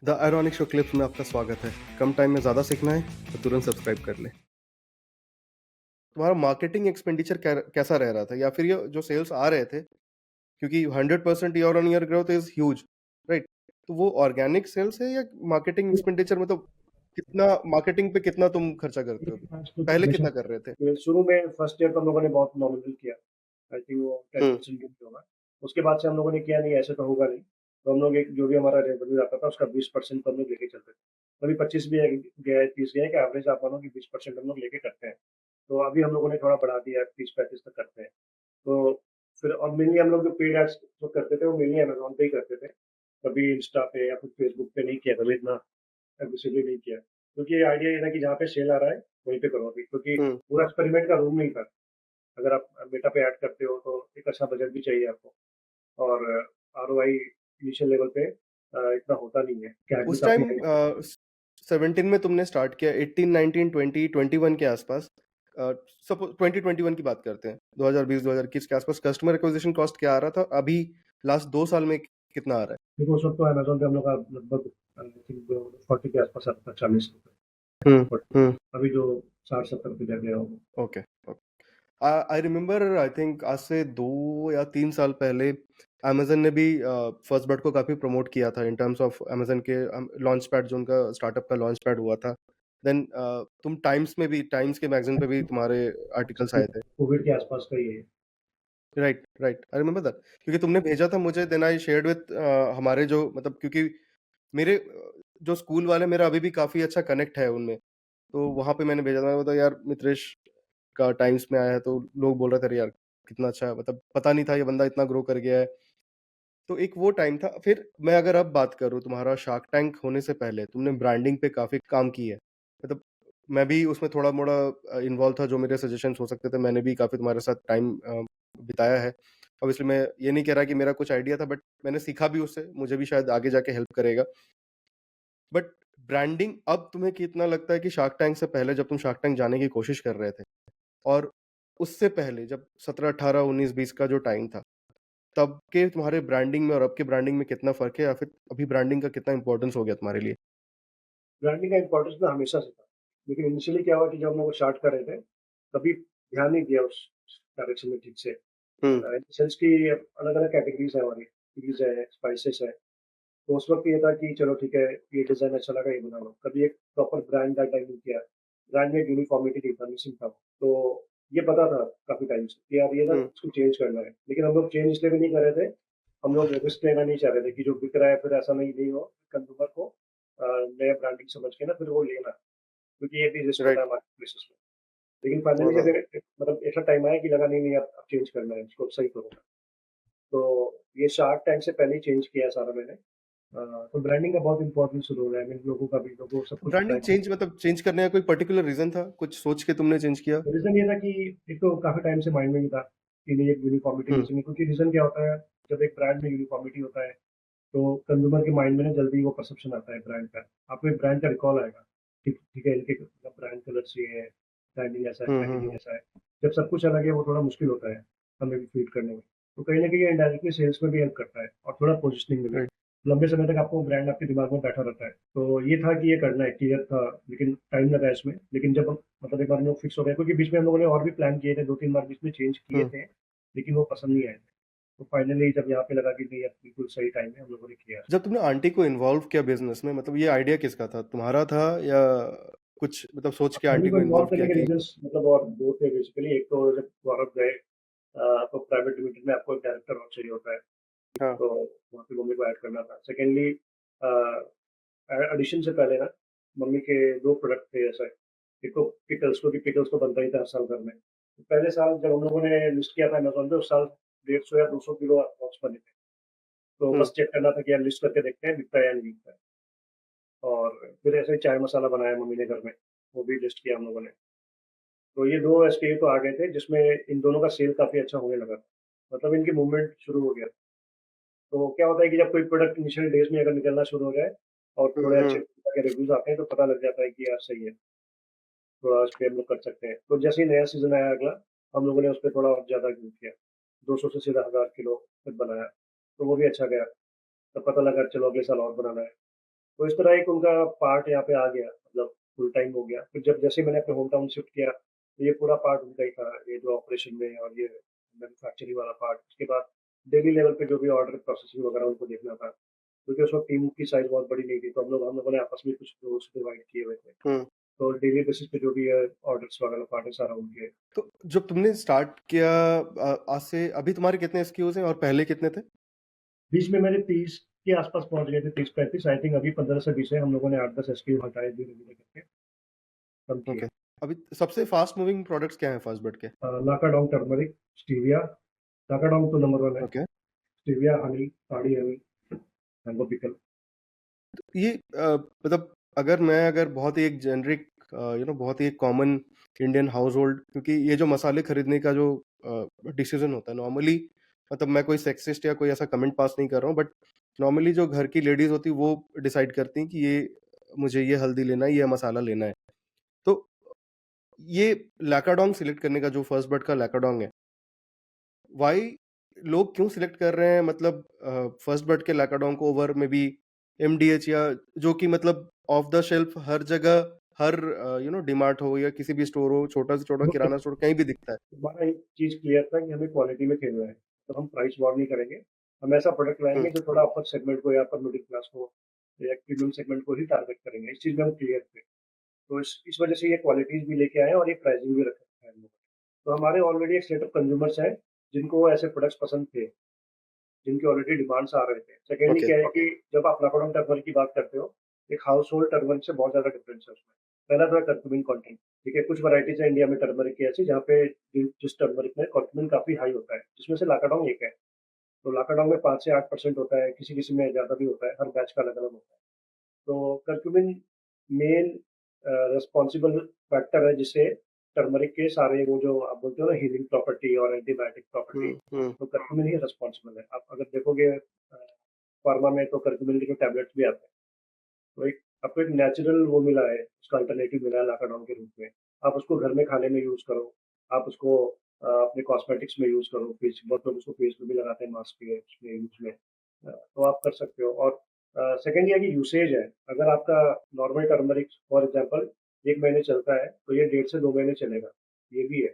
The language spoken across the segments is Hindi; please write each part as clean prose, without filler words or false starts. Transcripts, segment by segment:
द आयरॉनिक शो क्लिप्स में आपका स्वागत है। कम टाइम में ज़्यादा सीखना है तो तुरंत सब्सक्राइब कर लें। तुम्हारा मार्केटिंग एक्सपेंडिचर कैसा रह रहा था या फिर ये जो सेल्स आ रहे थे, क्योंकि 100% year on year growth is huge, right? तो वो ऑर्गेनिक सेल्स है या मार्केटिंग एक्सपेंडिचर में, तो कितना मार्केटिंग पे कितना तुम खर्चा करते हो अभी? आजकल तो पहले कितना बेशक कर रहे थे? शुरू में फर्स्ट ईयर तो हम लोगों ने बहुत नॉमिनल किया। आई थिंक वो हुँ, 10% भी नहीं होगा। उसके बाद से हम लोगों ने किया नहीं, ऐसे तो होगा नहीं। तो हम लोग एक जो भी हमारा रेवेन्यू आता था उसका 20% तो हम लोग लेके चलते थे। कभी 25 भी गया है, 30 गया है कि एवरेज आप मानो कि 20% हम लोग लेके करते हैं। तो अभी हम लोगों ने थोड़ा बढ़ा दिया है, 30-35 तक करते हैं। तो फिर और मेनली हम लोग जो पेड एड्स जो करते थे वो मेनली अमेज़न पे ही करते थे। कभी इंस्टा पे या फिर फेसबुक पे नहीं किया, कभी इतना एग्रेसिवली नहीं किया। क्योंकि आइडिया ये था कि जहाँ पे सेल आ रहा है वहीं पे करो अभी, क्योंकि हुँ। पूरा एक्सपेरिमेंट का रूम नहीं था। अगर आप मेटा पे ऐड करते हो तो एक अच्छा बजट भी चाहिए आपको, और आरओआई इनिशियल लेवल पे इतना होता नहीं है। कैक भी उस काफ़ी टाइम हाई। 17 में तुमने स्टार्ट किया, 18, 19, 20, 21 के आसपास। सपोज 2021 की बात करते हैं, 2020 2021 के आसपास कस्टमर एक्विजिशन कॉस्ट क्या आ रहा था? अभी लास्ट 2 साल में कितना आ रहा देखो उस वक़्त तो अमेज़न पे हम लोग का लगभग आई थिंक 40 के आस-पास आता था, ₹40, है? हम्म। 40। हम्म। अभी जो 60-70 पे जा गया होगा। Okay. I remember, I think आज से 2 या 3 साल पहले अमेजन ने भी फर्स्ट बट को काफ़ी प्रमोट किया था इन टर्म्स ऑफ अमेजन के लॉन्च पैड, जो उनका स्टार्टअप का लॉन्च पैड हुआ था। देन तुम टाइम्स के मैगजीन पे भी तुम्हारे आर्टिकल्स आए थे। कोविड के आस-पास का ही है। Right, right, I remember that, क्योंकि तुमने भेजा था मुझे। देन आई शेयर्ड विद हमारे जो, मतलब क्योंकि मेरे जो स्कूल वाले, मेरा अभी भी काफ़ी अच्छा कनेक्ट है उनमें। तो वहाँ पे मैंने भेजा था, मैं बोला यार मित्रेश का टाइम्स में आया है, तो लोग बोल रहे थे, अरे यार कितना अच्छा है, मतलब पता नहीं था ये बंदा इतना ग्रो कर गया है। तो एक वो टाइम था। फिर मैं अगर अब बात करूँ, तुम्हारा शार्क टैंक होने से पहले तुमने ब्रांडिंग पे काफ़ी काम की है। मतलब मैं भी उसमें थोड़ा-मोड़ा इन्वॉल्व था, जो मेरे सजेशंस हो सकते थे, मैंने भी काफ़ी तुम्हारे साथ टाइम बिताया है। ऑब्वियसली मैं ये नहीं कह रहा कि मेरा कुछ आइडिया था, बट मैंने सीखा भी उससे, मुझे भी शायद आगे जाके हेल्प करेगा। बट ब्रांडिंग अब तुम्हें कितना लगता है कि शार्क टैंक से पहले, जब तुम शार्क टैंक जाने की कोशिश कर रहे थे, और उससे पहले जब 17, 18, 19, 20 का जो टाइम था, तब के तुम्हारे ब्रांडिंग में और अब के ब्रांडिंग में कितना फ़र्क है, या फिर अभी ब्रांडिंग का कितना इम्पोर्टेंस हो गया तुम्हारे लिए? ब्रांडिंग का इम्पोर्टेंस ना हमेशा से था। लेकिन इनिशियली क्या हुआ कि जब हम लोग स्टार्ट कर रहे थे, कभी ध्यान नहीं दिया उस डायरेक्शन में ठीक से। हुँ, इन द सेंस कि अलग-अलग कैटेगरीज़ है हमारी, टीज़ है, स्पाइसेस है। तो उस वक़्त ये था कि चलो ठीक है, ये डिज़ाइन अच्छा लगा, ये बना लो। कभी एक प्रॉपर ब्रांड का टाइम नहीं किया। ब्रांड में यूनिफ़ॉर्मिटी नहीं था, मिसिंग था। तो ये पता था काफ़ी टाइम से कि यार ये ना हुँ, इसको चेंज करना है। लेकिन हम लोग चेंज इसलिए भी नहीं कर रहे थे, हम लोग रिस्क लेना नहीं चाह रहे थे कि जो बिक रहा है फिर ऐसा नहीं नहीं हो, कंज्यूमर को नया ब्रांडिंग समझ के ना फिर वो लेना। क्योंकि ये भी रिस्क होता राइट। है मार्केट प्लेसेस में। लेकिन फाइनली बहुत जब ज़्यादा। मतलब ऐसा टाइम आया कि लगा नहीं, नहीं अब चेंज करना है, इसको सही करो। तो ये शार्क टैंक से पहले ही चेंज किया सारा मैंने। तो ब्रांडिंग का बहुत इम्पोर्टेंस रोल है। मैंने लोगों का भी लोगों को सब कुछ पता ब्रांडिंग है। चेंज, मतलब चेंज करने का कोई पर्टिकुलर रीज़न था? कुछ सोच के तुमने चेंज किया? रीज़न ये था कि एक तो काफ़ी टाइम से माइंड में भी था कि नहीं, एक यूनिफ़ॉर्मिटी हुँ, मिसिंग है। क्योंकि रीज़न क्या होता है, जब एक ब्रांड में यूनिफ़ॉर्मिटी होता है, तो कंज्यूमर के माइंड में ना जल्दी वो परसेप्शन आता है ब्रांड का। आपको एक ब्रांड का रिकॉल आएगा। ठीक ठीक है, इनके मतलब ब्रांड कलर्स ये है, ब्रांडिंग ऐसा है, हुँ, हुँ, पैकेजिंग हुँ, ऐसा है। जब सब कुछ अलग है, वो थोड़ा मुश्किल होता है हमें भी फीड करने में। तो कहीं न कहीं ये इनडायरेक्टली सेल्स में भी हेल्प करता है और थोड़ा पोजिशनिंग में भी। राइट। लंबे समय तक आपको ब्रांड आपके दिमाग में बैठा रहता है। तो ये था कि ये करना है, क्लियर था, लेकिन टाइम लगा इसमें। लेकिन जब हम मतलब एक बार हम लोग फिक्स हो गए, क्योंकि बीच में हम लोगों ने और भी प्लान किए थे, 2-3 बार बीच में चेंज किए हुँ। थे, लेकिन वो पसंद नहीं आए थे। तो फाइनली जब यहाँ पे लगा कि नहीं अब बिल्कुल सही टाइम है, हम लोगों ने किया। जब तुमने आंटी को इन्वॉल्व किया बिज़नेस में, मतलब ये आइडिया किसका था? तुम्हारा था, या कुछ मतलब सोच के आंटी आंटी को को इन्वॉल्व इन्वॉल्व किया करने के कि रीज़न्स मतलब और 2 थे बेसिकली। एक तो जब गौरव गए, तो प्राइवेट लिमिटेड में आपको एक डायरेक्टर और चाहिए होता है, हाँ। तो वहाँ पे मम्मी को ऐड करना था। सेकेंडली एडिशन से पहले ना मम्मी के 2 प्रोडक्ट थे ऐसे। एक तो पिकल्स, क्योंकि पिकल्स तो बनता ही था हर साल घर में। तो पहले साल जब हम लोगों ने लिस्ट किया था अमेज़न पे, उस साल 150 या 200 किलो अप्रॉक्स बने थे। तो हुँ, बस चेक करना था कि यार लिस्ट करके देखते हैं बिकता है या नहीं बिकता है। और फिर ऐसे ही चाय मसाला बनाया मम्मी ने घर में, वो भी लिस्ट किया हम लोगों ने। तो ये 2 एसकेयू तो आ गए थे, जिसमें इन दोनों का सेल काफ़ी अच्छा होने लगा था। मतलब इनकी मूवमेंट शुरू हो गया। तो क्या होता है कि जब कोई प्रोडक्ट इनिशियल डेज़ में अगर निकलना शुरू हो जाए और हुँ, थोड़े अच्छे हुँ, के रिव्यूज़ आते हैं, तो पता लग जाता है कि यार सही है, थोड़ा इस पे हम लोग कर सकते हैं। तो जैसे ही नया सीज़न आया अगला, हम लोगों ने उस पे थोड़ा और ज़्यादा ग्रो किया। 200 से सीधा 1000 किलो तक बनाया, तो वो भी अच्छा गया। तब पता लगा चलो अगले साल और बनाना है। तो इस तरह एक उनका पार्ट यहाँ पे आ गया, मतलब फुल टाइम हो गया। फिर जब जैसे ही मैंने अपने होम टाउन शिफ्ट किया, तो ये पूरा पार्ट उनका ही था, ये जो ऑपरेशन में और ये मैन्युफैक्चरिंग वाला पार्ट। उसके बाद डेली लेवल पे जो भी ऑर्डर प्रोसेसिंग वगैरह उनको देखना था, क्योंकि उस वक़्त टीम की साइज़ बहुत बड़ी नहीं थी, तो हम लोगों ने आपस में कुछ रोल्स डिवाइड किए हुए थे। हुँ। तो डेली बेसिस पे जो भी है ऑर्डर्स वगैरह पार्ट है सारा उनके। तो जब तुमने स्टार्ट किया आज से अभी तुम्हारे कितने एसक्यूज़ हैं और पहले कितने थे? बीच में मेरे 30 के आस-पास पहुँच गए थे, 30-35। आई थिंक अभी 15 से 20 है, हम लोगों ने 8-10 एसक्यू हटाए धीरे-धीरे करके, कम किए। ओके। अभी सबसे फास्ट मूविंग प्रोडक्ट्स क्या हैं फर्स्ट बिट के? लाकाडोंग टर्मरिक, स्टीविया, लाकाडोंग तो नंबर 1 है, ओके। स्टीविया, हनी, ताड़ी हनी, मैंगो पिकल। ये मतलब अगर बहुत ही एक जेनेरिक बहुत ही एक कॉमन इंडियन हाउसहोल्ड क्योंकि ये जो मसाले खरीदने का जो डिसीजन होता है नॉर्मली मतलब मैं कोई सेक्सिस्ट या कोई ऐसा कमेंट पास नहीं कर रहा हूँ बट नॉर्मली जो घर की लेडीज होती है वो डिसाइड करती हैं कि ये मुझे ये हल्दी लेना है ये मसाला लेना है तो ये लैकाडोंग सिलेक्ट करने का जो फर्स्ट बट का लैकाडोंग है व्हाई लोग क्यों सिलेक्ट कर रहे हैं मतलब फर्स्ट बट के लैकाडोंग को ओवर में बी एमडीएच या जो कि मतलब ऑफ द शेल्फ हर जगह हर डीमार्ट हो या किसी भी स्टोर हो छोटा से छोटा किराना स्टोर कहीं भी दिखता है हमारा एक चीज़ क्लियर था कि हमें क्वालिटी में खेलना है, तो हम प्राइस वॉर नहीं करेंगे। हम ऐसा प्रोडक्ट हम्म, लाएँगे जो थोड़ा अपर सेगमेंट को या अपर मिडल क्लास को या प्रीमियम सेगमेंट को ही टारगेट करेंगे। इस चीज़ में हम क्लियर थे। तो इस वजह से ये क्वालिटीज़ भी लेके आए हैं और ये प्राइसिंग भी रखा है हम लोगों ने। तो हमारे ऑलरेडी एक सेट ऑफ कंज्यूमर्स हैं, जिनको ऐसे प्रोडक्ट्स पसंद थे, जिनके ऑलरेडी डिमांड्स आ रहे थे। सेकेंडली ओके क्या है कि जब आप लाकोडॉन टर्मरिक की बात करते हो, एक हाउसहोल्ड टर्मरिक से बहुत ज़्यादा डिफरेंस है उसमें। पहला तो है कर्क्यूमिन कंटेंट, ठीक है? कुछ वैराइटीज़ है इंडिया में टर्मरिक की ऐसी जहाँ पे जिस टर्मरिक में कर्क्यूमिन काफ़ी हाई होता है, जिसमें से लाकाडोंग एक है। तो लाकाडोंग में 5 से 8% होता है, किसी-किसी में ज़्यादा भी होता है, हर बैच का अलग-अलग होता है। तो कर्क्यूमिन मेन रिस्पॉन्सिबल फैक्टर है जिससे टर्मरिक के सारे वो जो आप बोलते हो ना हीलिंग प्रॉपर्टी और एंटीबायोटिक प्रॉपर्टी, हम्म तो कर्क्यूमिन ही रिस्पॉन्सिबल है। आप अगर देखोगे फार्मा में तो कर्क्यूमिन के जो टैबलेट्स भी आते हैं, तो एक आपको एक नेचुरल वो मिला है, उसका अल्टरनेटिव मिला है लाकाडोन के रूप में। आप उसको घर में खाने में यूज़ करो, आप उसको अपने कॉस्मेटिक्स में यूज़ करो, फेस बहुत लोग उसको फेस पे भी लगाते हैं मास्क के उसमें यूज़ में। तो आप कर सकते हो और सेकंड ये है कि यूसेज है। अगर आपका नॉर्मल टर्मरिक फॉर एग्ज़ाम्पल 1 महीने चलता है, तो ये 1.5 से 2 महीने चलेगा, ये भी है।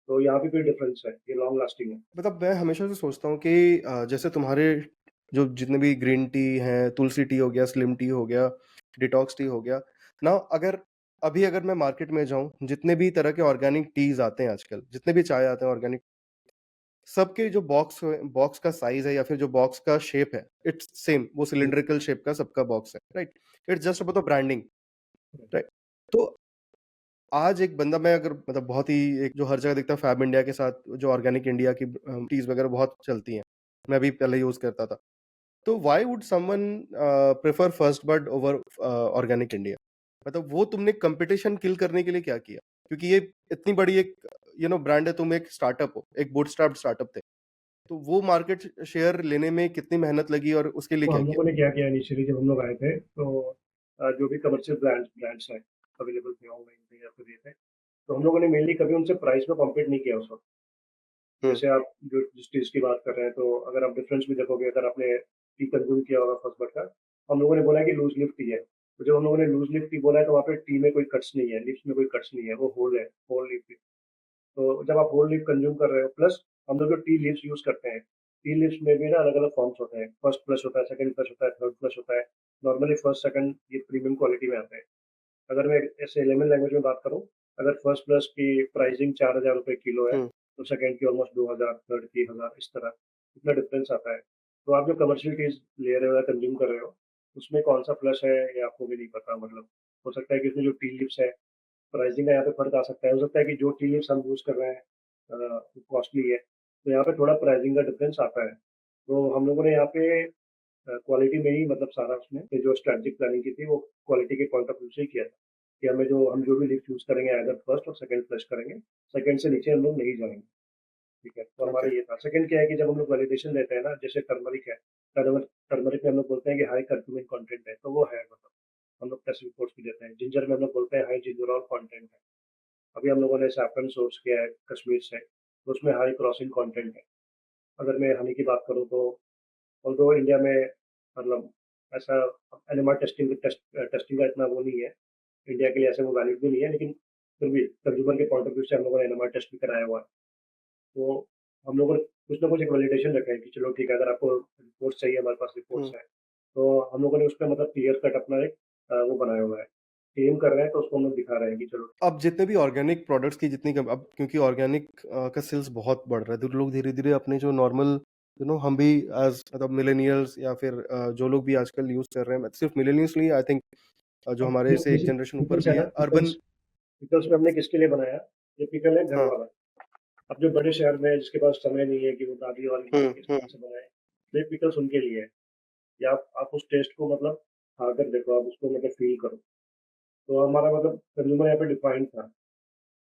तो यहाँ पे कोई डिफरेंस है, ये लॉन्ग लास्टिंग है। मतलब मैं हमेशा से सोचता हूँ कि जैसे तुम्हारे जो जितने भी ग्रीन टी हैं तुलसी टी हो गया स्लिम टी हो गया डिटॉक्स टी हो गया ना अगर मैं मार्केट में जाऊं जितने भी तरह के ऑर्गेनिक टीज आते हैं आजकल जितने भी चाय आते हैं ऑर्गेनिक सबके जो बॉक्स का साइज है या फिर जो बॉक्स का शेप है इट्स सेम वो सिलिंड्रिकल शेप का सबका बॉक्स है right it's just about the branding right तो आज एक बंदा मैं अगर मतलब बहुत ही एक जो हर जगह दिखता है फैब इंडिया के साथ जो ऑर्गेनिक इंडिया की टीज वगैरह बहुत चलती हैं मैं भी पहले यूज करता था तो why would someone prefer first bud over organic India मतलब वो तुमने कंपटीशन किल करने के लिए क्या किया क्योंकि ये इतनी बड़ी एक ब्रांड है तुम एक स्टार्टअप हो एक बूटस्ट्रैप्ड स्टार्टअप थे तो वो मार्केट शेयर लेने में कितनी मेहनत लगी और उसके लिए तो क्या हम किया लोगों ने क्या किया इनिशियली जब हम लोग आए थे, तो जो भी कमर्शियल ब्रांड्स हैं, अवेलेबल थे ऑनलाइन पे या फिर ये थे, तो हम लोगों ने मेनली कभी उनसे प्राइस में कॉम्पीट नहीं किया उस वक़्त। हम्म जैसे आप जो जिस चीज़ की बात कर रहे हैं, तो अगर आप डिफरेंस भी देखोगे, अगर आपने टी कंज़्यूम किया होगा फर्स्ट बट का, हम लोगों ने बोला है कि लूज़ लीफ टी है। तो जब हम लोगों ने लूज़ लीफ टी बोला है, तो वहाँ पे टी में कोई कट्स नहीं है, लीव्स में कोई कट्स नहीं है, वो होल है, होल लीफ टी। तो जब आप होल लीफ कंज़्यूम कर रहे हो, प्लस हम लोग जो टी लीव्स यूज़ करते हैं, टी लीव्स में भी ना अलग-अलग फॉर्म्स होते हैं। फर्स्ट फ्लश होता है, सेकंड फ्लश होता है, थर्ड फ्लश होता है। नॉर्मली फर्स्ट, सेकंड ये प्रीमियम क्वालिटी में आते हैं। अगर मैं ऐसे लेमन लैंग्वेज में बात करूँ, अगर फर्स्ट फ्लश की प्राइसिंग ₹4000 किलो है, हम्म तो सेकंड की ऑलमोस्ट 2000, थर्ड की 1000 इस तरह, इतना डिफरेंस आता है। तो आप जो कमर्शियल टीज़ ले रहे हो या कंज़्यूम कर रहे हो, उसमें कौन-सा फ्लश है ये आपको भी नहीं पता मतलब। हो सकता है कि इसमें जो टी लिप्स है, प्राइसिंग का यहाँ पे फ़र्क आ सकता है। हो सकता है कि जो टी लिप्स हम यूज़ कर रहे हैं कॉस्टली है, तो यहाँ पे थोड़ा प्राइसिंग का डिफरेंस आता है। तो हम लोगों ने यहाँ पे क्वालिटी में ही मतलब सारा उसमें ये जो स्ट्रैटेजिक प्लानिंग की थी, वो क्वालिटी के पॉइंट ऑफ व्यू से ही किया था, कि हम जो भी लिफ्ट चूज़ करेंगे आइदर फर्स्ट और सेकंड फ्लश करेंगे, सेकंड से नीचे हम लोग नहीं जाएँगे, ठीक है? तो ओके हमारा ये था। सेकंड क्या है कि जब हम लोग वैलिडेशन लेते हैं ना, जैसे टर्मरिक है, टर्मरिक में हम लोग बोलते हैं कि हाई कर्क्यूमिन कंटेंट है, तो वो है मतलब, हम लोग टेस्ट रिपोर्ट्स भी देते हैं। जिंजर में हम लोग बोलते हैं हाई जिंजरॉल कंटेंट है। अभी हम लोगों ने सैफरन सोर्स किया है कश्मीर से, तो उसमें हाई क्रॉसिंग कंटेंट है। अगर मैं हनी की बात करूँ तो ऑल्दो इंडिया में मतलब ऐसा एनएमआर टेस्टिंग का इतना वो नहीं है, इंडिया के लिए ऐसे वो वैलिड भी नहीं है, लेकिन फिर भी कंज्यूमर के पॉइंट ऑफ व्यू से हम लोगों ने एनएमआर टेस्ट भी कराया हुआ है। तो हम लोगों ने कुछ ना कुछ एक वैलिडेशन रखा है कि चलो ठीक है, अगर आपको रिपोर्ट्स चाहिए, हमारे पास हुँ। रिपोर्ट्स हैं। तो हम लोगों ने उसपे मतलब क्लियर कट अपना एक वो बनाया हुआ है। क्लेम कर रहे हैं तो उसको हम लोग दिखा रहे हैं कि चलो अब जितने भी ऑर्गेनिक प्रोडक्ट्स की जितनी कम अब क्योंकि ऑर्गेनिक का सेल्स बहुत बढ़ रहा है, तो लोग धीरे-धीरे अपने जो नॉर्मल हम भी एज़ मतलब मिलेनियल्स या फिर जो लोग भी आजकल यूज़ कर रहे हैं, सिर्फ मिलेनियल्स नहीं, आई थिंक जो अब हमारे जो से एक बेसिक जनरेशन ऊपर पिकल्स भी है ना, है, अर्बन। पिकल्स में हमने किसके लिए बनाया? ये पिकल है घर हाँ। वाला। अब जो बड़े शहर में है, जिसके पास समय नहीं है कि वो दादी और हुँ, मम्मी के हुँ। हिसाब से बनाए, तो ये पिकल्स उनके लिए है। या आप उस टेस्ट को मतलब खाकर देखो, आप उसको मतलब फ़ील करो। तो हमारा मतलब कंज़्यूमर यहाँ पे डिफाइंड था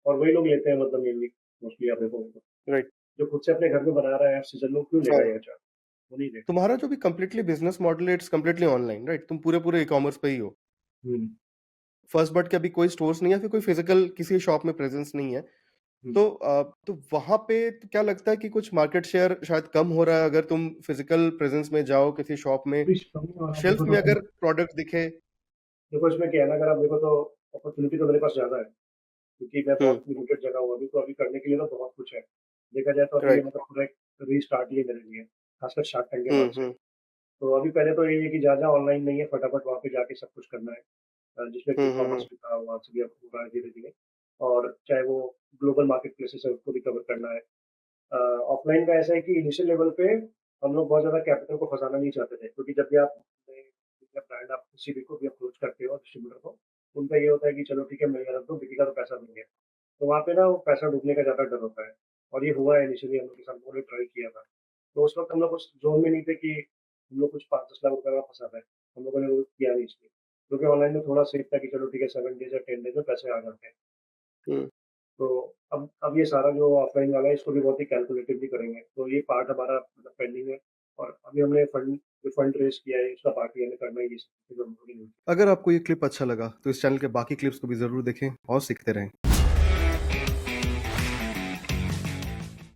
और वही लोग लेते हैं मतलब मेनली, मोस्टली आप देखोगे तो। राइट। जो खुद से अपने घर में बना रहा है सीज़न में, वो क्यों लेगा हाँ। ये अचार? वो नहीं लेगा। तुम्हारा जो भी कंप्लीटली बिज़नेस मॉडल है, इट्स कंप्लीटली ऑनलाइन, राइट? तुम पूरे-पूरे ई-कॉमर्स पे ही हो। हुँ, फर्स्ट बट के अभी कोई स्टोर्स नहीं है, फिर कोई फिज़िकल किसी शॉप में प्रेज़ेंस नहीं है। हुँ। तो वहाँ पे तो क्या लगता है कि कुछ मार्केट शेयर शायद कम हो रहा है अगर तुम फिज़िकल प्रेज़ेंस में जाओ किसी शॉप में, अभी आप शेल्फ देखो में तो अगर प्रोडक्ट दिखे। देखो इसमें क्या है ना, अगर आप देखो तो अपॉर्च्युनिटी तो मेरे पास ज़्यादा है, क्योंकि मैं हुँ, बहुत लिमिटेड जगह हूँ अभी, तो अभी करने के लिए तो बहुत कुछ है। देखा जाए तो अभी ये राइट। मतलब पूरा एक रीस्टार्ट ही है मेरे लिए, खासकर शार्क टैंक के हुँ, बाद से। हुँ, तो अभी पहले तो यही है कि जहाँ-जहाँ ऑनलाइन नहीं है, फटाफट वहाँ पे जाके सब कुछ करना है। जिसमें हुँ, ई हुँ, कॉमर्स हुँ, भी था, वहाँ से भी अब हो रहा है धीरे-धीरे। और चाहे वो ग्लोबल मार्केट प्लेसेस है, उसको भी कवर करना है। ऑफलाइन का ऐसा है कि इनिशियल लेवल पे हम लोग बहुत ज़्यादा कैपिटल को फँसाना नहीं चाहते थे, क्योंकि जब भी आप नए ब्रांड आप किसी भी को भी अप्रोच करते हो डिस्ट्रीब्यूटर को, उनका ये होता है कि चलो ठीक है, मिलेगा तो बिकेगा तो पैसा देंगे। तो वहाँ पे ना वो पैसा डूबने का ज़्यादा डर होता है, और ये हुआ है इनिशियली हम लोग के साथ, हमने ट्राई किया था। तो उस वक़्त हम लोग उस ज़ोन में नहीं थे कि हम लोग कुछ 5-10 लाख रुपए में फँसा पाएँ। हम लोगों ने वो किया नहीं इसलिए, क्योंकि ऑनलाइन में थोड़ा सेफ था कि चलो ठीक है, 7 डेज़ या 10 डेज़ में पैसे आ जाते हैं। हुँ। तो अब ये सारा जो ऑफ़लाइन वाला है, इसको भी बहुत ही कैलकुलेटिवली करेंगे। तो ये पार्ट हमारा मतलब पेंडिंग है, और अभी हमने फंड रेज़ किया है, उसका पार्ट भी हमें करना ही है, इसकी ज़रूरी नहीं है। अगर आपको ये क्लिप अच्छा लगा, तो इस चैनल के बाकी क्लिप्स को भी ज़रूर देखें और सीखते रहें।